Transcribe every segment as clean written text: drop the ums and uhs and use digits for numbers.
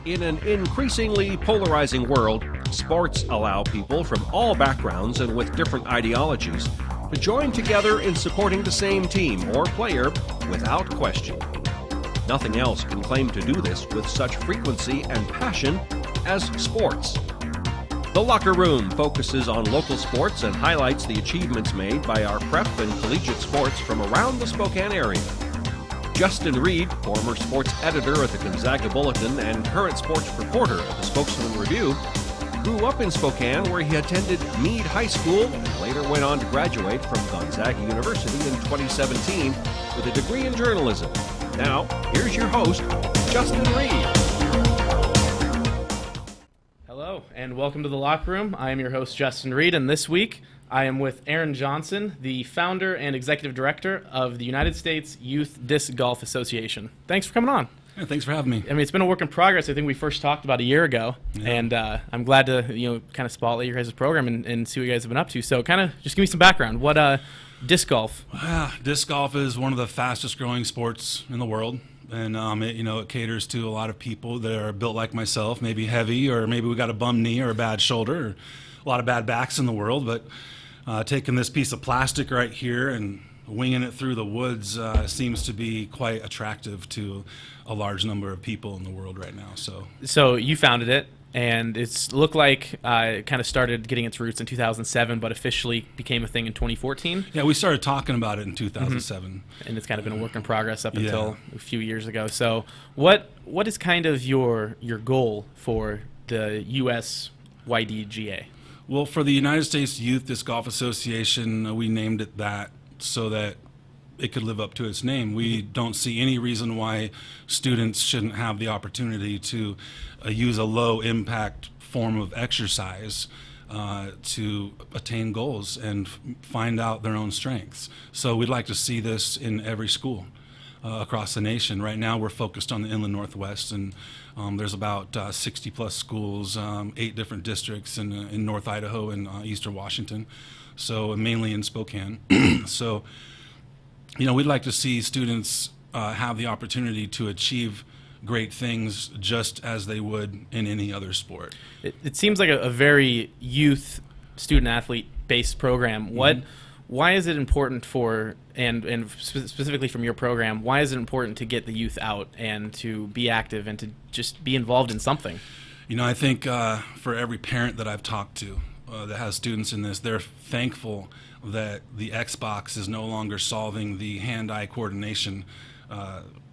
In an increasingly polarizing world, sports allow people from all backgrounds and with different ideologies to join together in supporting the same team or player without question. Nothing else can claim to do this with such frequency and passion as sports. The Locker Room focuses on local sports and highlights the achievements made by our prep and collegiate sports from around the Spokane area. Justin Reed, former sports editor at the Gonzaga Bulletin and current sports reporter at the Spokesman Review, grew up in Spokane where he attended Meade High School and later went on to graduate from Gonzaga University in 2017 with a degree in journalism. Now, here's your host, Justin Reed. Hello, and welcome to The Locker Room. I am your host, Justin Reed, and this week I am with Aaron Johnson, the founder and executive director of the United States Youth Disc Golf Association. Thanks for coming on. Yeah, thanks for having me. I mean, it's been a work in progress. I think we first talked about a year ago, and I'm glad to kind of spotlight your guys' program and see what you guys have been up to. So kind of just give me some background. What disc golf? Disc golf is one of the fastest growing sports in the world. And it caters to a lot of people that are built like myself, maybe heavy, or maybe we got a bum knee or a bad shoulder, or a lot of bad backs in the world. But taking this piece of plastic right here and winging it through the woods seems to be quite attractive to a large number of people in the world right now. So you founded it, and it's looked like it kind of started getting its roots in 2007, but officially became a thing in 2014. Yeah, we started talking about it in 2007. Mm-hmm. And it's kind of been a work in progress up until a few years ago. So what is kind of your goal for the USYDGA? Well, for the United States Youth Disc Golf Association, we named it that so that it could live up to its name. We don't see any reason why students shouldn't have the opportunity to use a low-impact form of exercise to attain goals and find out their own strengths. So we'd like to see this in every school across the nation. Right now we're focused on the Inland Northwest, and there's about 60-plus schools, 8 different districts in North Idaho and Eastern Washington, so mainly in Spokane. So, we'd like to see students have the opportunity to achieve great things just as they would in any other sport. It seems like a very youth student-athlete based program. Why is it important for, and specifically from your program, why is it important to get the youth out and to be active and to just be involved in something? I think for every parent that I've talked to that has students in this, they're thankful that the Xbox is no longer solving the hand-eye coordination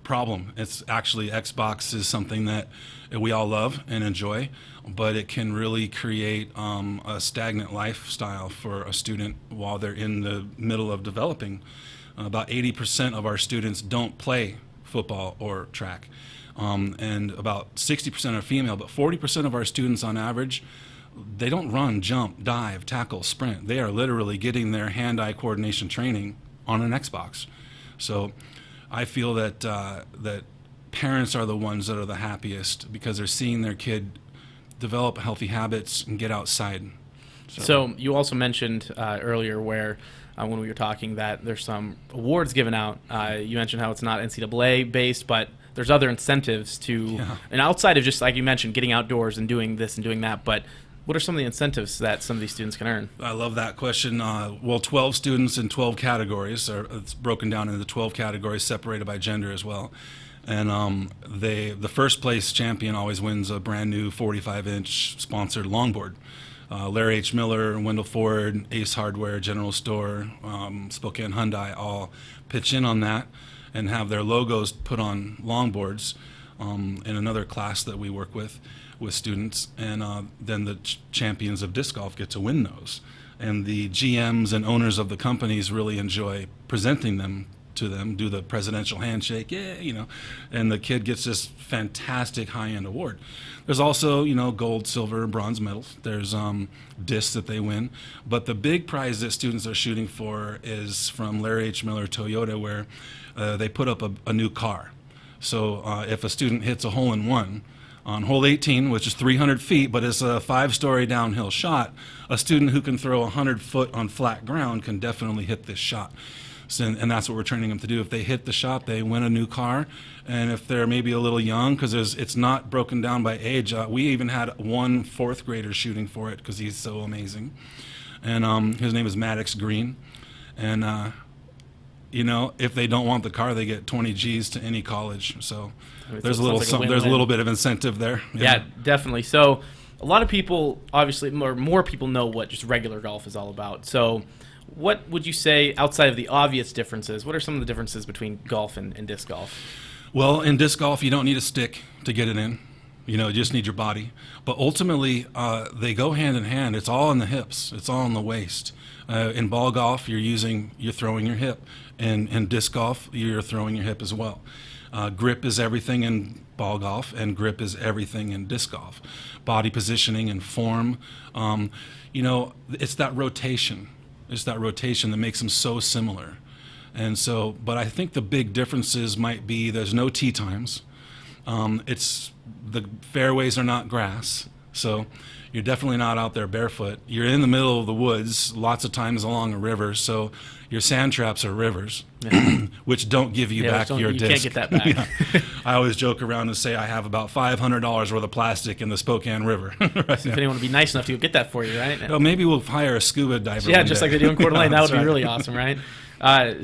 problem. It's actually, Xbox is something that we all love and enjoy, but it can really create a stagnant lifestyle for a student while they're in the middle of developing. About 80% of our students don't play football or track, and about 60% are female, but 40% of our students on average, they don't run, jump, dive, tackle, sprint. They are literally getting their hand-eye coordination training on an Xbox. So I feel that that parents are the ones that are the happiest because they're seeing their kid develop healthy habits and get outside. So you also mentioned earlier where when we were talking that there's some awards given out. You mentioned how it's not NCAA based, but there's other incentives to, and outside of just like you mentioned, getting outdoors and doing this and doing that, but what are some of the incentives that some of these students can earn? I love that question. 12 students in 12 categories. It's broken down into 12 categories, separated by gender as well. And the first place champion always wins a brand new 45-inch sponsored longboard. Larry H. Miller, Wendell Ford, Ace Hardware, General Store, Spokane Hyundai all pitch in on that and have their logos put on longboards in another class that we work with students, and then the champions of disc golf get to win those. And the GMs and owners of the companies really enjoy presenting them to them, do the presidential handshake, and the kid gets this fantastic high-end award. There's also, gold, silver, bronze medals. There's discs that they win. But the big prize that students are shooting for is from Larry H. Miller Toyota, where they put up a new car. So if a student hits a hole-in-one, on hole 18, which is 300 feet, but it's a 5-story downhill shot, a student who can throw 100 foot on flat ground can definitely hit this shot. So, and that's what we're training them to do. If they hit the shot, they win a new car. And if they're maybe a little young, because it's not broken down by age. We even had one fourth grader shooting for it because he's so amazing. And his name is Maddox Green. And, you know, if they don't want the car, they get 20 G's to any college. So there's a little there's a little bit of incentive there. Yeah, definitely. So a lot of people, obviously, more people know what just regular golf is all about. So what would you say, outside of the obvious differences, what are some of the differences between golf and disc golf? Well, in disc golf, you don't need a stick to get it in. You know, you just need your body. But ultimately, they go hand in hand. It's all in the hips. It's all in the waist. In ball golf, you're throwing your hip. In disc golf, you're throwing your hip as well. Grip is everything in ball golf, and grip is everything in disc golf. Body positioning and form. You know, it's that rotation. It's that rotation that makes them so similar. And so, but I think the big differences might be there's no tee times. The fairways are not grass, so you're definitely not out there barefoot. You're in the middle of the woods, lots of times along a river, so your sand traps are rivers, which don't give you back your disc. You can't get that back. Yeah. I always joke around and say I have about $500 worth of plastic in the Spokane River. Right, so if anyone would be nice enough to go get that for you, right? Well, maybe we'll hire a scuba diver. Yeah, just like they do in Coeur d'Alene. That would be right. really awesome, right?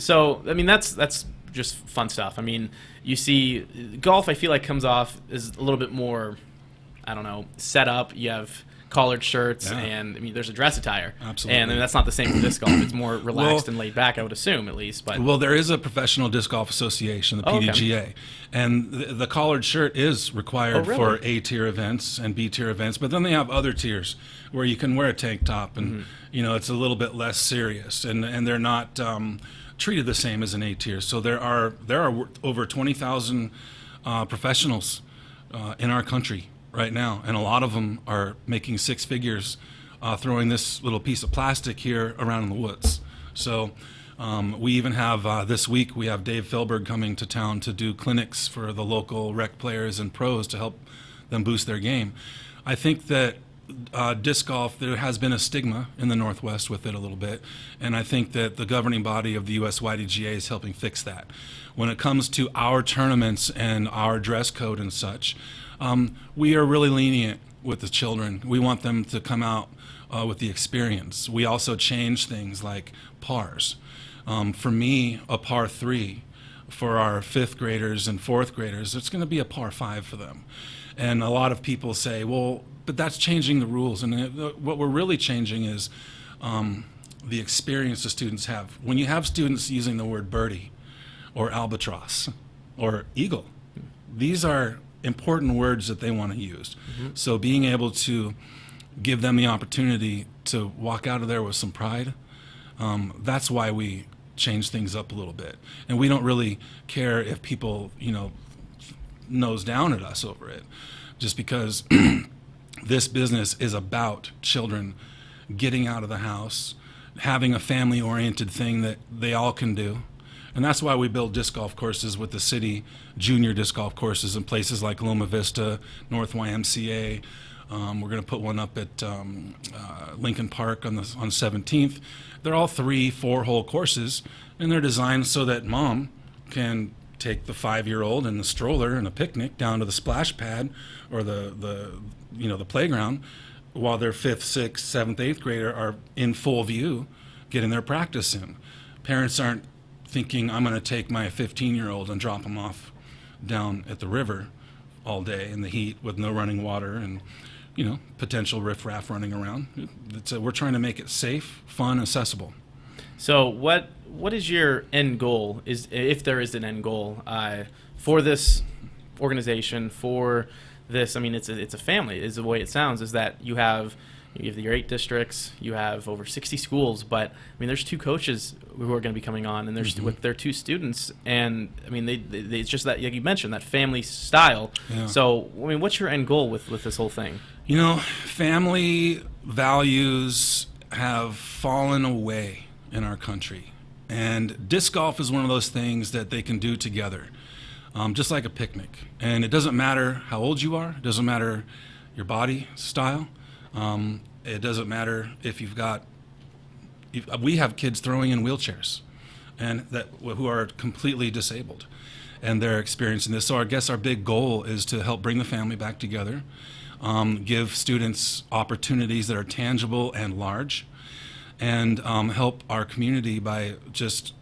So, I mean, that's just fun stuff. I mean, you see, golf, I feel like, comes off as a little bit more, I don't know, set up. You have collared shirts, and I mean, there's a dress attire. Absolutely. And I mean, that's not the same for disc golf. It's more relaxed and laid back, I would assume, at least. But well, there is a professional disc golf association, the PDGA, and the collared shirt is required for A-tier events and B-tier events. But then they have other tiers where you can wear a tank top, and you know, it's a little bit less serious, and they're not treated the same as an A-tier. So there are over 20,000 professionals in our country right now, and a lot of them are making six figures throwing this little piece of plastic here around in the woods. So we even have this week we have Dave Felberg coming to town to do clinics for the local rec players and pros to help them boost their game. I think that disc golf, there has been a stigma in the Northwest with it a little bit, and I think that the governing body of the USYDGA is helping fix that. When it comes to our tournaments and our dress code and such, we are really lenient with the children. We want them to come out with the experience. We also change things like pars. For me, a par 3 for our 5th graders and 4th graders, it's going to be a par 5 for them. And a lot of people say, well, but that's changing the rules. And what we're really changing is the experience the students have. When you have students using the word birdie or albatross or eagle, these are important words that they want to use. So being able to give them the opportunity to walk out of there with some pride, that's why we change things up a little bit. And we don't really care if people, you know, nose down at us over it, just because this business is about children getting out of the house, having a family-oriented thing that they all can do. And that's why we build disc golf courses with the city, junior disc golf courses in places like Loma Vista, North YMCA. We're going to put one up at Lincoln Park on 17th. They're all 3-4 hole courses, and they're designed so that mom can take the 5-year-old and the stroller and a picnic down to the splash pad or the playground, while their 5th, 6th, 7th, 8th grader are in full view, getting their practice in. Parents aren't thinking, I'm going to take my 15-year-old and drop him off down at the river all day in the heat with no running water and, you know, potential riffraff running around. We're trying to make it safe, fun, accessible. So what is your end goal, is if there is an end goal, for this organization, for this? I mean, it's a family, is the way it sounds, is that you have your 8 districts, you have over 60 schools, but I mean, there's 2 coaches who are going to be coming on, and there's with their 2 students, and I mean, they it's just that, like you mentioned, that family style. Yeah. So, I mean, what's your end goal with this whole thing? You know, family values have fallen away in our country, and disc golf is one of those things that they can do together, just like a picnic. And it doesn't matter how old you are, it doesn't matter your body style. It doesn't matter if we have kids throwing in wheelchairs, and who are completely disabled, and they're experiencing this. So I guess our big goal is to help bring the family back together, give students opportunities that are tangible and large, and help our community by just,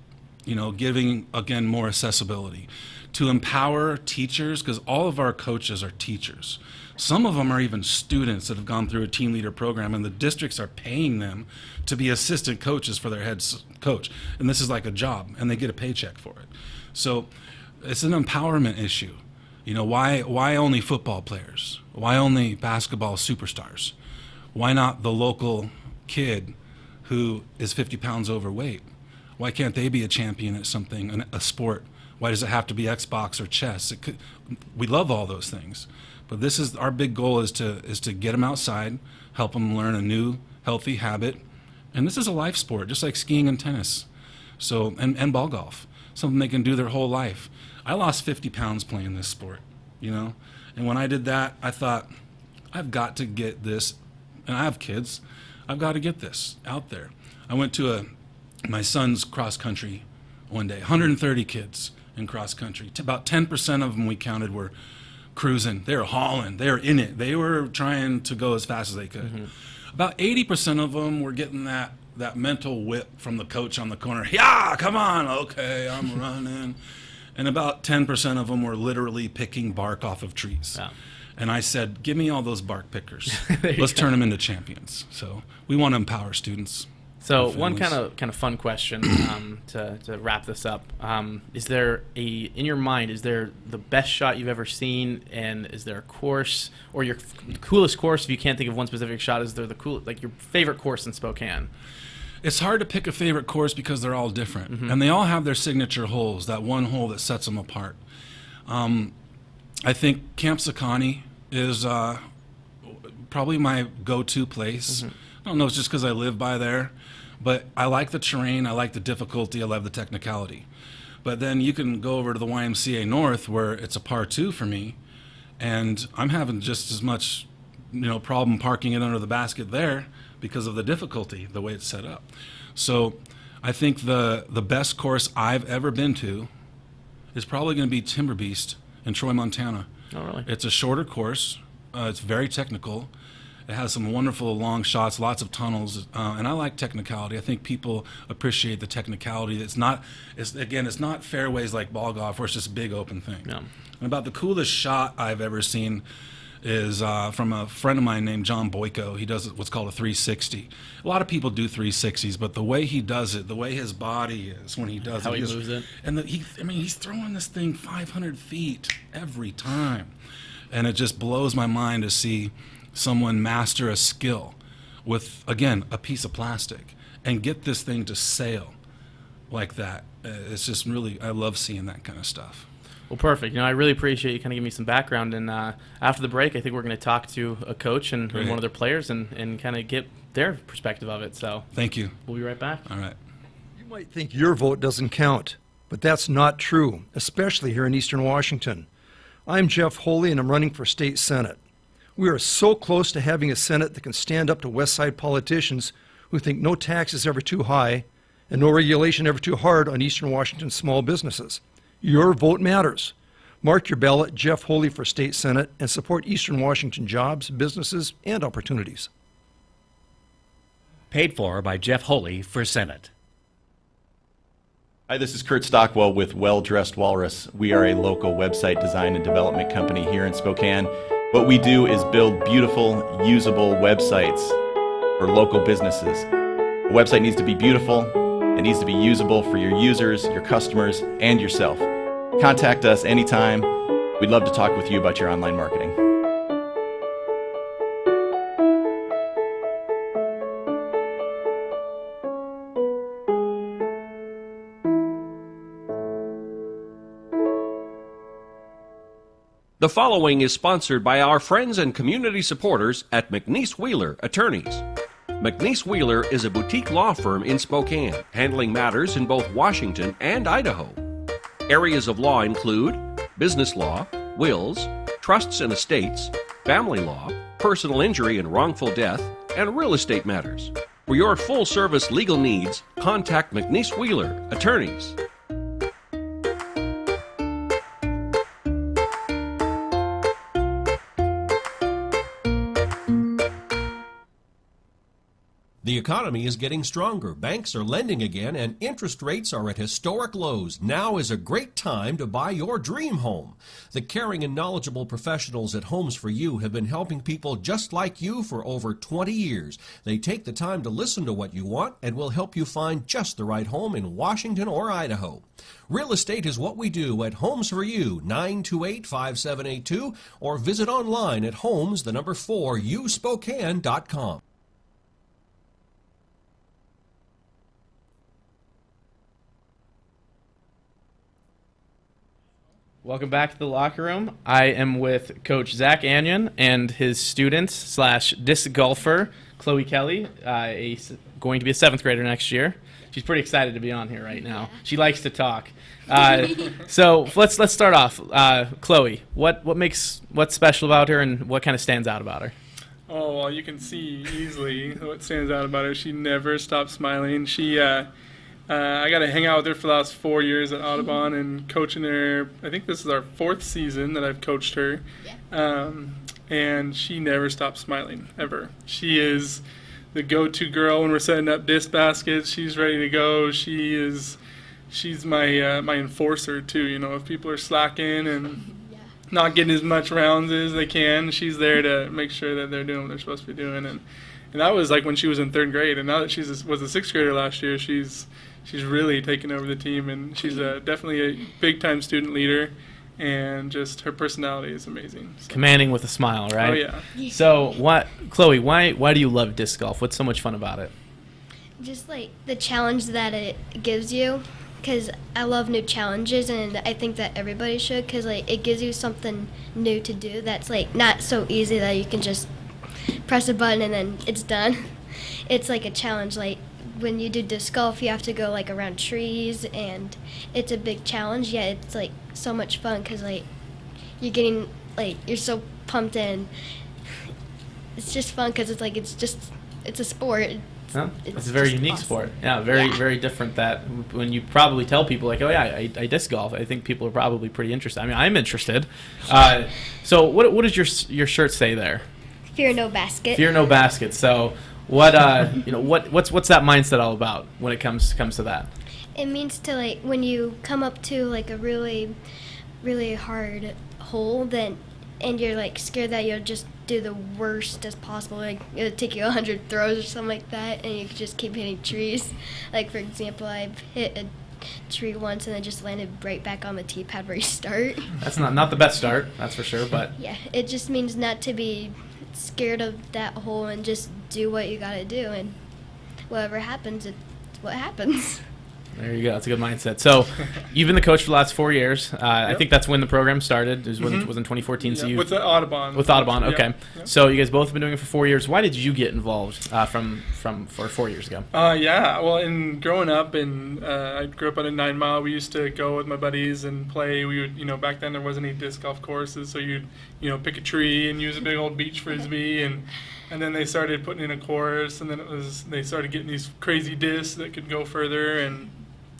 giving, again, more accessibility. To empower teachers, because all of our coaches are teachers. Some of them are even students that have gone through a team leader program, and the districts are paying them to be assistant coaches for their head coach. And this is like a job, and they get a paycheck for it. So it's an empowerment issue. Why only football players? Why only basketball superstars? Why not the local kid who is 50 pounds overweight? Why can't they be a champion at something, a sport? Why does it have to be Xbox or chess? We love all those things, but this is our big goal: is to get them outside, help them learn a new healthy habit, and this is a life sport, just like skiing and tennis, so and ball golf, something they can do their whole life. I lost 50 pounds playing this sport, and when I did that, I thought, I've got to get this, and I have kids, I've got to get this out there. I went to my son's cross country one day, 130 kids in cross country. About 10% of them we counted were cruising. They were hauling. They were in it. They were trying to go as fast as they could. Mm-hmm. About 80% of them were getting that mental whip from the coach on the corner. Yeah, come on. Okay, I'm running. And about 10% of them were literally picking bark off of trees. Yeah. And I said, give me all those bark pickers. Let's turn them into champions. So we want to empower students. So one kind of fun question to wrap this up. Is there in your mind, is there the best shot you've ever seen, and is there a course or your coolest course? If you can't think of one specific shot, is there your favorite course in Spokane? It's hard to pick a favorite course because they're all different, mm-hmm. and they all have their signature holes. That one hole that sets them apart. I think Camp Spokane is probably my go-to place. Mm-hmm. I don't know, it's just because I live by there. But I like the terrain, I like the difficulty, I love the technicality. But then you can go over to the YMCA North, where it's a par 2 for me, and I'm having just as much problem parking it under the basket there because of the difficulty, the way it's set up. So I think the best course I've ever been to is probably going to be Timber Beast in Troy, Montana. Oh, really? It's a shorter course. It's very technical. It has some wonderful long shots, lots of tunnels, and I like technicality. I think people appreciate the technicality. It's not fairways like ball golf where it's just a big open thing. Yeah. And about the coolest shot I've ever seen is from a friend of mine named John Boyko. He does what's called a 360. A lot of people do 360s, but the way he does it, the way his body is when he does how he moves it, and he's throwing this thing 500 feet every time, and it just blows my mind to see someone master a skill with, again, a piece of plastic and get this thing to sail like that. It's just really, I love seeing that kind of stuff. Well, perfect. I really appreciate you kind of giving me some background. And after the break, I think we're going to talk to a coach and one of their players and kind of get their perspective of it. So thank you. We'll be right back. All right. You might think your vote doesn't count, but that's not true, especially here in Eastern Washington. I'm Jeff Holy, and I'm running for state senate. We are so close to having a Senate that can stand up to West Side politicians who think no tax is ever too high and no regulation ever too hard on Eastern Washington small businesses. Your vote matters. Mark your ballot, Jeff Holy for State Senate, and support Eastern Washington jobs, businesses, and opportunities. Paid for by Jeff Holy for Senate. Hi, this is Kurt Stockwell with Well Dressed Walrus. We are a local website design and development company here in Spokane. What we do is build beautiful, usable websites for local businesses. A website needs to be beautiful, it needs to be usable for your users, your customers, and yourself. Contact us anytime. We'd love to talk with you about your online marketing. The following is sponsored by our friends and community supporters at McNeese Wheeler Attorneys. McNeese Wheeler is a boutique law firm in Spokane, handling matters in both Washington and Idaho. Areas of law include business law, wills, trusts and estates, family law, personal injury and wrongful death, and real estate matters. For your full-service legal needs, contact McNeese Wheeler, attorneys. The economy is getting stronger. Banks are lending again, and interest rates are at historic lows. Now is a great time to buy your dream home. The caring and knowledgeable professionals at Homes for You have been helping people just like you for over 20 years. They take the time to listen to what you want and will help you find just the right home in Washington or Idaho. Real estate is what we do at Homes for You, 928-5782, or visit online at homes4uspokane.com. Welcome back to the locker room. I am with Coach Zach Anion and his students / disc golfer Chloe Kelly, going to be a 7th grader next year. She's pretty excited to be on here right now. She likes to talk. So let's start off. Chloe, what's special about her, and what kind of stands out about her? Oh, well, you can see easily what stands out about her. She never stops smiling. I got to hang out with her for the last 4 years at Audubon and coaching her. I think this is our 4th season that I've coached her. Yeah. And she never stops smiling, ever. She is the go-to girl when we're setting up disc baskets. She's ready to go. She's my my enforcer, too. You know, if people are slacking and not getting as much rounds as they can, she's there to make sure that they're doing what they're supposed to be doing. And that was like when she was in 3rd grade. And now that she was a 6th grader last year, she's really taken over the team, and she's definitely a big-time student leader, and just her personality is amazing. So. Commanding with a smile, right? Oh, yeah. So, Chloe, why do you love disc golf? What's so much fun about it? Just, like, the challenge that it gives you, because I love new challenges, and I think that everybody should, because, like, it gives you something new to do that's, like, not so easy that you can just press a button and then it's done. It's, like, a challenge, like, when you do disc golf, you have to go like around trees, and it's a big challenge. Yet it's like so much fun because like you're so pumped in. It's just fun because it's a sport. It's a very unique awesome. sport. Yeah, very different. That when you probably tell people like, oh yeah, I disc golf, I think people are probably pretty interested. I mean, I'm interested. So what does your shirt say there? Fear no basket. Fear no basket. So. What's that mindset all about when it comes to that? It means to like when you come up to like a really, really hard hole, and you're like scared that you'll just do the worst as possible. Like it'll take you 100 throws or something like that, and you can just keep hitting trees. Like for example, I've hit a tree once and then just landed right back on the tee pad where you start. That's not the best start, that's for sure. But yeah, it just means not to be scared of that hole and just do what you gotta do, and whatever happens, it's what happens. There you go. That's a good mindset. So, you've been the coach for the last 4 years. Yep. I think that's when the program started. It was in 2014. Yeah, So with the Audubon. With Audubon, okay. Yeah. So you guys both have been doing it for 4 years. Why did you get involved for 4 years ago? Yeah. Well, in growing up, I grew up on a 9 Mile. We used to go with my buddies and play. We would, back then there wasn't any disc golf courses, so you'd, pick a tree and use a big old beach frisbee, and then they started putting in a course, and then they started getting these crazy discs that could go further, and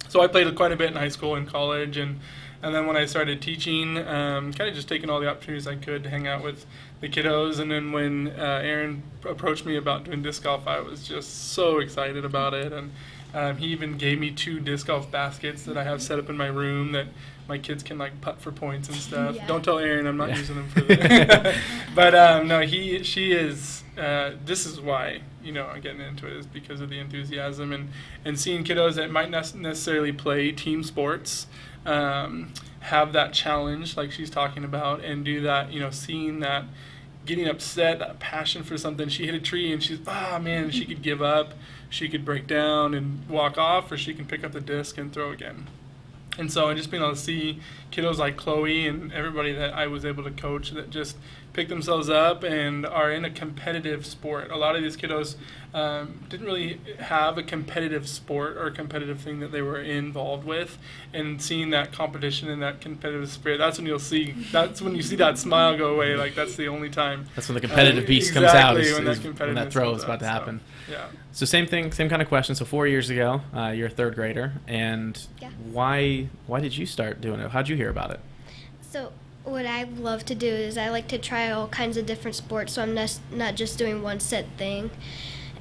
so I played quite a bit in high school and college, and then when I started teaching, kind of just taking all the opportunities I could to hang out with the kiddos. And then when Aaron approached me about doing disc golf, I was just so excited about it. And he even gave me 2 disc golf baskets that I have set up in my room that my kids can like putt for points and stuff. Yeah. Don't tell Aaron I'm not using them for that. But no, she is. This is why I'm getting into it, is because of the enthusiasm and seeing kiddos that might not necessarily play team sports have that challenge like she's talking about, and do that. Seeing that, getting upset, that passion for something. She hit a tree and she's man, she could give up, she could break down and walk off, or she can pick up the disc and throw again. And so just being able to see kiddos like Chloe and everybody that I was able to coach that just pick themselves up and are in a competitive sport. A lot of these kiddos didn't really have a competitive sport or a competitive thing that they were involved with, and seeing that competition and that competitive spirit, that's when you see that smile go away. Like, that's the only time. That's when the competitive piece comes out, when that throw is about to happen. So, yeah. So same thing, same kind of question. So 4 years ago, you're a third grader, and why did you start doing it? How'd you hear about it? So what I love to do is I like to try all kinds of different sports, so I'm not just doing one set thing.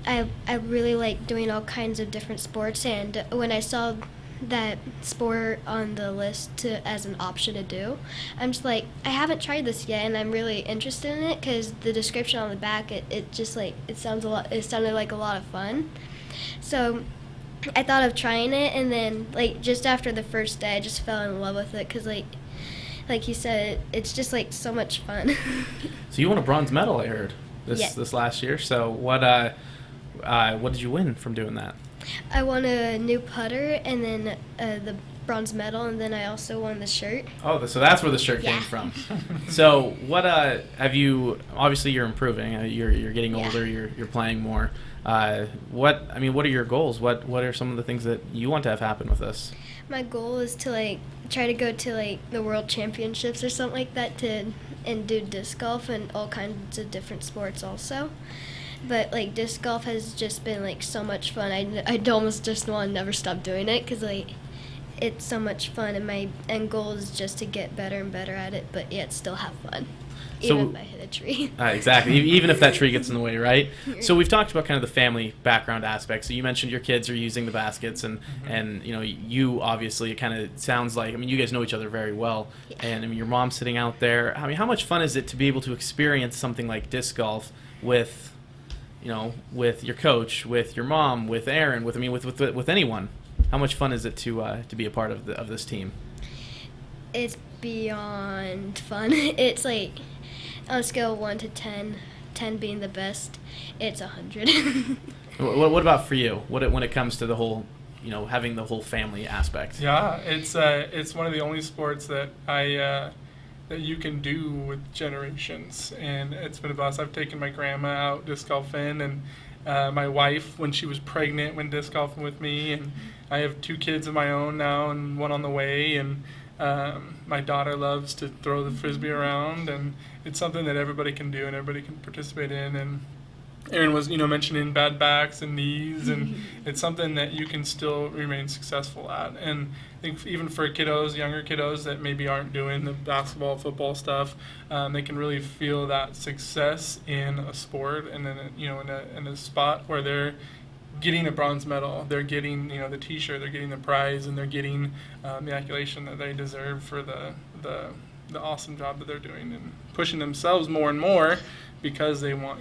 I really like doing all kinds of different sports, and when I saw that sport on the list as an option to do, I'm just like, I haven't tried this yet, and I'm really interested in it because the description on the back, it sounded like a lot of fun. So I thought of trying it, and then like just after the first day, I just fell in love with it because like you said, it's just like so much fun. So you won a bronze medal, I heard, this last year. So what did you win from doing that? I won a new putter and then the bronze medal, and then I also won the shirt. Oh, so that's where the shirt came from. So what have you? Obviously, you're improving. You're getting older. You're playing more. What are your goals? What are some of the things that you want to have happen with this? My goal is to try to go to the world championships or something like that and do disc golf and all kinds of different sports also. But disc golf has just been so much fun. I'd almost just want to never stop doing it because it's so much fun, and my end goal is just to get better and better at it, but yet still have fun. Even if I hit a tree. Exactly. Even if that tree gets in the way, right? So we've talked about kind of the family background aspect. So you mentioned your kids are using the baskets, and you obviously, it kind of sounds like, you guys know each other very well. Yeah. And your mom's sitting out there. How much fun is it to be able to experience something like disc golf with your coach, with your mom, with Aaron, with anyone? How much fun is it to be a part of this team? It's beyond fun. It's on a scale of 1 to 10, 10 being the best, it's 100. What about for you? When it comes to the whole, having the whole family aspect? Yeah, it's one of the only sports that that you can do with generations, and it's been a blast. I've taken my grandma out disc golfing, and my wife, when she was pregnant, went disc golfing with me, and I have 2 kids of my own now and one on the way, and my daughter loves to throw the frisbee around, and it's something that everybody can do and everybody can participate in. And Aaron was, mentioning bad backs and knees, and it's something that you can still remain successful at. And I think even for younger kiddos that maybe aren't doing the basketball, football stuff, they can really feel that success in a sport, and then in a spot where they're getting a bronze medal, they're getting the T-shirt, they're getting the prize, and they're getting the accolation that they deserve for the awesome job that they're doing and pushing themselves more and more because they want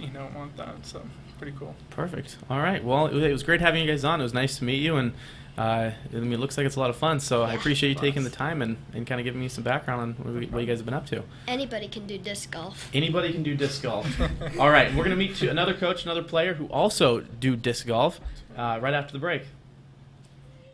that. So pretty cool. Perfect. All right. Well, it was great having you guys on. It was nice to meet you, and it looks like it's a lot of fun. So I appreciate you taking the time and kind of giving me some background on what you guys have been up to. Anybody can do disc golf. Anybody can do disc golf. All right. We're going to meet another coach, another player who also do disc golf right after the break.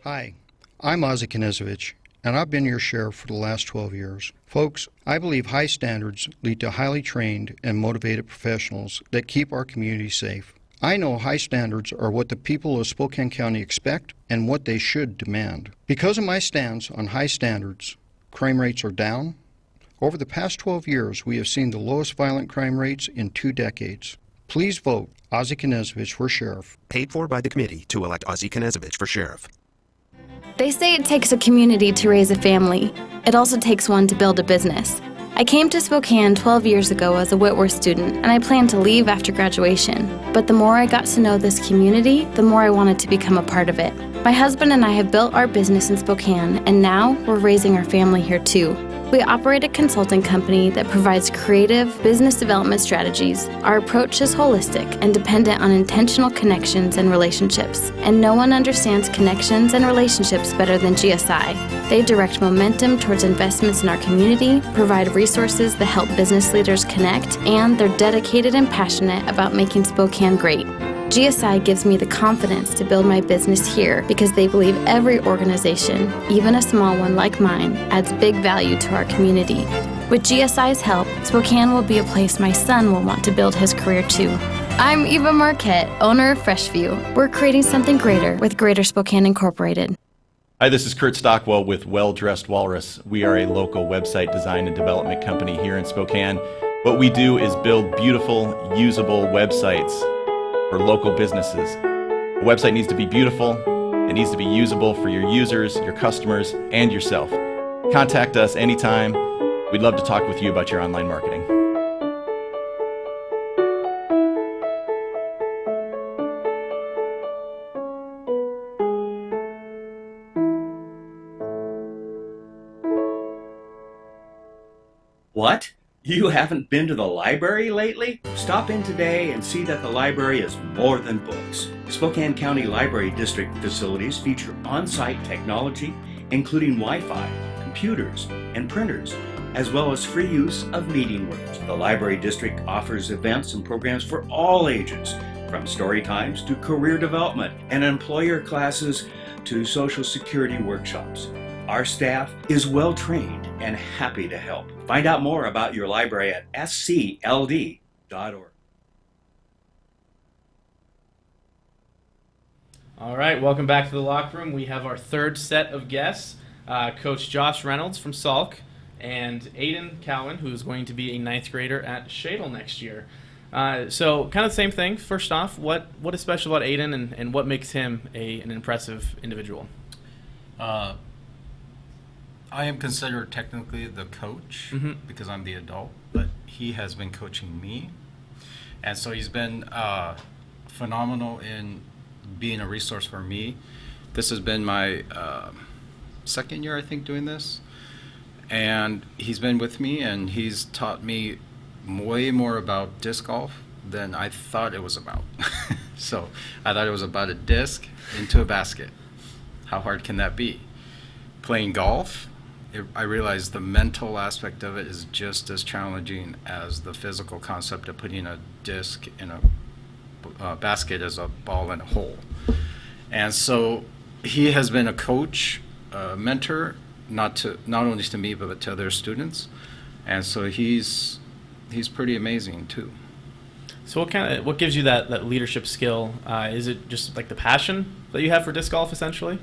Hi, I'm Ozzy Knezovich, and I've been your sheriff for the last 12 years. Folks, I believe high standards lead to highly trained and motivated professionals that keep our community safe. I know high standards are what the people of Spokane County expect and what they should demand. Because of my stance on high standards, crime rates are down. Over the past 12 years, we have seen the lowest violent crime rates in 2 decades. Please vote Ozzy Knezovich for sheriff. Paid for by the committee to elect Ozzy Knezovich for sheriff. They say it takes a community to raise a family. It also takes one to build a business. I came to Spokane 12 years ago as a Whitworth student, and I planned to leave after graduation. But the more I got to know this community, the more I wanted to become a part of it. My husband and I have built our business in Spokane, and now we're raising our family here too. We operate a consulting company that provides creative business development strategies. Our approach is holistic and dependent on intentional connections and relationships. And no one understands connections and relationships better than GSI. They direct momentum towards investments in our community, provide resources that help business leaders connect, and they're dedicated and passionate about making Spokane great. GSI gives me the confidence to build my business here because they believe every organization, even a small one like mine, adds big value to our community. With GSI's help, Spokane will be a place my son will want to build his career too. I'm Eva Marquette, owner of Freshview. We're creating something greater with Greater Spokane Incorporated. Hi, this is Kurt Stockwell with Well Dressed Walrus. We are a local website design and development company here in Spokane. What we do is build beautiful, usable websites for local businesses. A website needs to be beautiful, it needs to be usable for your users, your customers, and yourself. Contact us anytime. We'd love to talk with you about your online marketing. What? You haven't been to the library lately? Stop in today and see that the library is more than books. Spokane County Library District facilities feature on-site technology, including Wi-Fi, computers, and printers, as well as free use of meeting rooms. The Library District offers events and programs for all ages, from story times to career development and employer classes to Social Security workshops. Our staff is well trained and happy to help. Find out more about your library at scld.org. All right, welcome back to the locker room. We have our third set of guests, Coach Josh Reynolds from Salk and Aiden Cowan, who is going to be a ninth grader at Shadle next year. So kind of the same thing. First off, what is special about Aiden and what makes him an impressive individual? I am considered technically the coach because I'm the adult, but he has been coaching me. And so he's been phenomenal in being a resource for me. This has been my second year, I think, doing this. And he's been with me, and he's taught me way more about disc golf than I thought it was about. So I thought it was about a disc into a basket. How hard can that be? Playing golf, I realized the mental aspect of it is just as challenging as the physical concept of putting a disc in a basket as a ball in a hole. And so he has been a coach, a mentor, not only to me but to other students. And so he's pretty amazing too. So what gives you that leadership skill? Is it just like the passion that you have for disc golf essentially?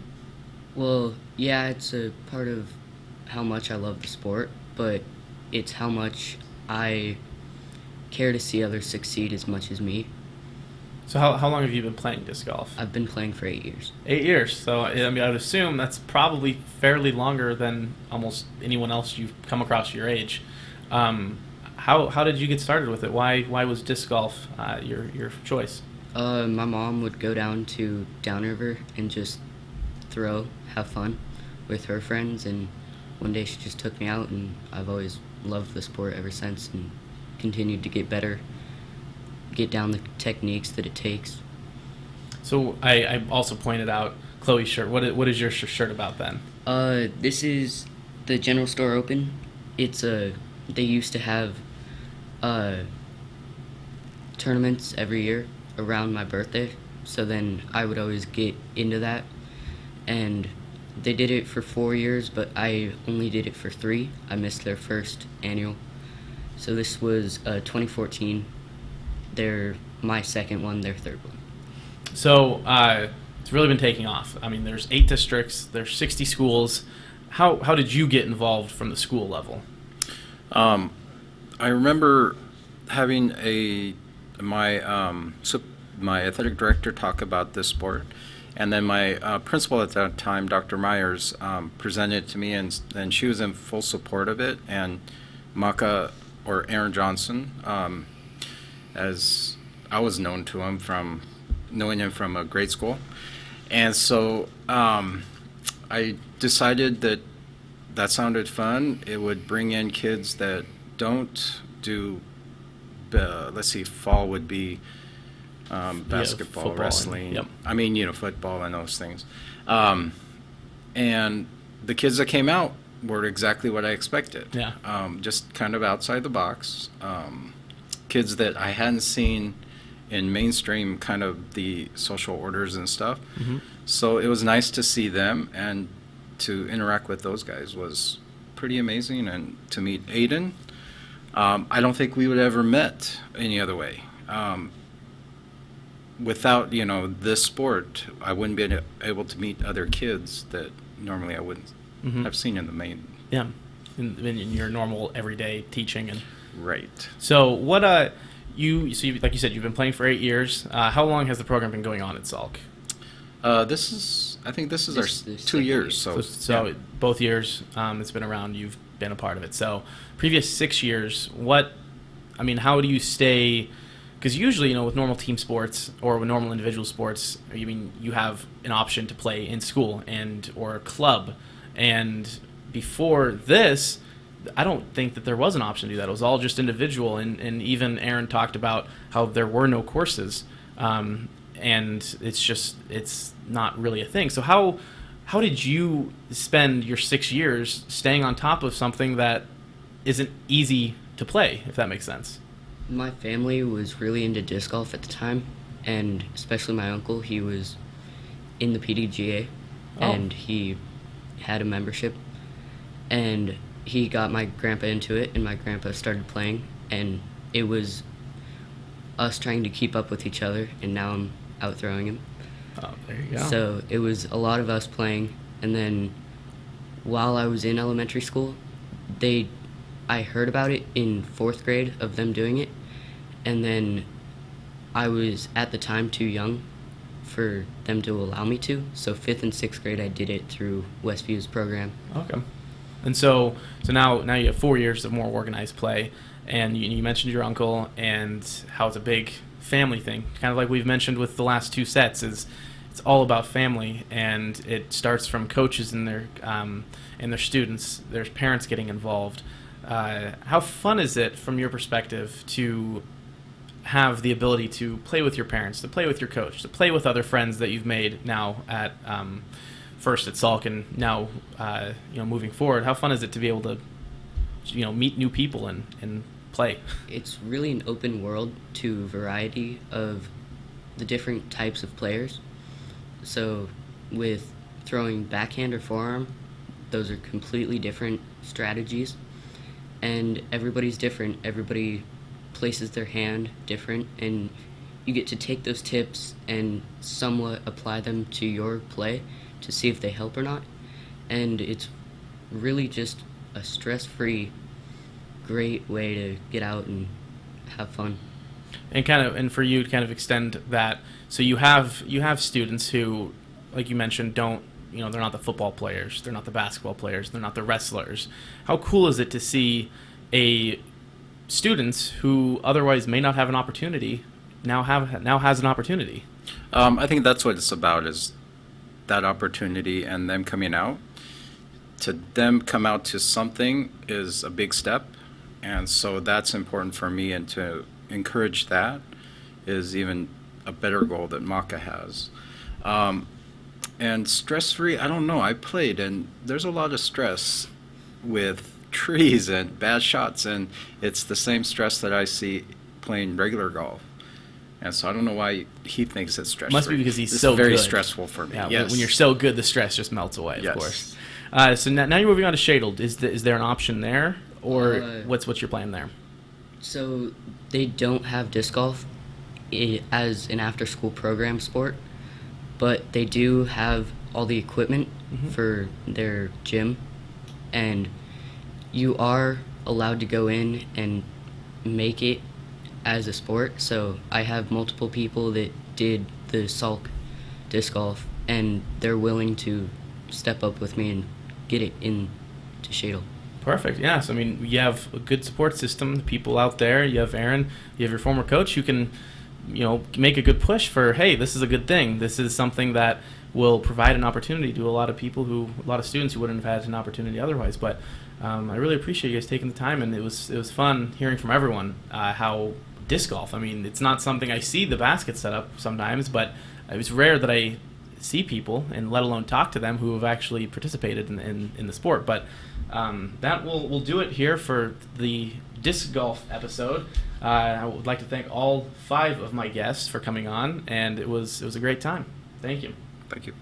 Well, yeah, it's a part of how much I love the sport, but it's how much I care to see others succeed as much as me. So how long have you been playing disc golf? I've been playing for 8 years. 8 years. So I mean, I would assume that's probably fairly longer than almost anyone else you've come across your age. How did you get started with it? Why was disc golf your choice? My mom would go down to Downriver and just throw, have fun with her friends, and one day she just took me out, and I've always loved the sport ever since and continued to get better, get down the techniques that it takes. So I also pointed out Chloe's shirt. What is your shirt about then? This is the General Store Open. They used to have tournaments every year around my birthday, so then I would always get into that, and they did it for 4 years, but I only did it for 3. I missed their first annual. So this was 2014. They're my second one, their third one. So it's really been taking off. I mean, there's 8 districts, there's 60 schools. How did you get involved from the school level? I remember having my athletic director talk about this sport. And then my principal at that time, Dr. Myers, presented it to me, and she was in full support of it. And Maka, or Aaron Johnson, as I was known to him from knowing him from a grade school. And so I decided that sounded fun. It would bring in kids that don't do, fall would be basketball, football, wrestling. Yep. I mean, football and those things. And the kids that came out were exactly what I expected. Yeah. Just kind of outside the box. Kids that I hadn't seen in mainstream kind of the social orders and stuff. So it was nice to see them, and to interact with those guys was pretty amazing, and to meet Aiden, I don't think we would have ever met any other way. Without, this sport, I wouldn't be able to meet other kids that normally I wouldn't have seen in the main. Yeah, in your normal everyday teaching. And right. So what like you said, you've been playing for 8 years. How long has the program been going on at Salk? I think this is our 2 years. So yeah. Both years it's been around, you've been a part of it. So previous 6 years, how do you stay? Because usually, with normal team sports or with normal individual sports, you have an option to play in school or a club. And before this, I don't think that there was an option to do that. It was all just individual. And even Aaron talked about how there were no courses. And it's not really a thing. So how did you spend your 6 years staying on top of something that isn't easy to play, if that makes sense? My family was really into disc golf at the time, and especially my uncle. He was in the PDGA, and he had a membership, and he got my grandpa into it, and my grandpa started playing, and it was us trying to keep up with each other, and now I'm outthrowing him. Oh, there you go. So it was a lot of us playing, and then while I was in elementary school, I heard about it in 4th grade of them doing it, and then I was at the time too young for them to allow me to, so 5th and 6th grade I did it through Westview's program. Okay. And so now you have 4 years of more organized play, and you mentioned your uncle and how it's a big family thing, kind of like we've mentioned with the last 2 sets. It's all about family, and it starts from coaches and their students, their parents getting involved. How fun is it from your perspective to have the ability to play with your parents, to play with your coach, to play with other friends that you've made now at first at Salk and now moving forward? How fun is it to be able to meet new people and play? It's really an open world to variety of the different types of players. So with throwing backhand or forearm, those are completely different strategies, and everybody's different. Everybody places their hand different, and you get to take those tips and somewhat apply them to your play to see if they help or not. And it's really just a stress-free, great way to get out and have fun. And for you to kind of extend that, so you have students who, like you mentioned, they're not the football players, they're not the basketball players, they're not the wrestlers. How cool is it to see students who otherwise may not have an opportunity now has an opportunity? I think that's what it's about, is that opportunity and them coming out. To them come out to something is a big step, and so that's important for me, and to encourage that is even a better goal that Maka has. And stress-free, I don't know, I played, and there's a lot of stress with trees and bad shots, and it's the same stress that I see playing regular golf. And so I don't know why he thinks it's stress-free. Must be because he's it's so very good. Stressful for me. Yeah, yes. When you're so good, the stress just melts away, of yes. course. So now you're moving on to shadled. Is there an option there, or what's your plan there? So they don't have disc golf as an after-school program sport, but they do have all the equipment for their gym, and you are allowed to go in and make it as a sport. So I have multiple people that did the Salk disc golf, and they're willing to step up with me and get it into shadle. Perfect. Yes. I mean, you have a good support system, people out there. You have Aaron. You have your former coach who can, make a good push for, hey, this is a good thing. This is something that will provide an opportunity to a lot of students who wouldn't have had an opportunity otherwise. But I really appreciate you guys taking the time, and it was fun hearing from everyone how disc golf. I mean, it's not something I see the basket set up sometimes, but it's rare that I see people, and let alone talk to them, who have actually participated in the sport. But that will do it here for the disc golf episode. I would like to thank all 5 of my guests for coming on, and it was a great time. Thank you. Thank you.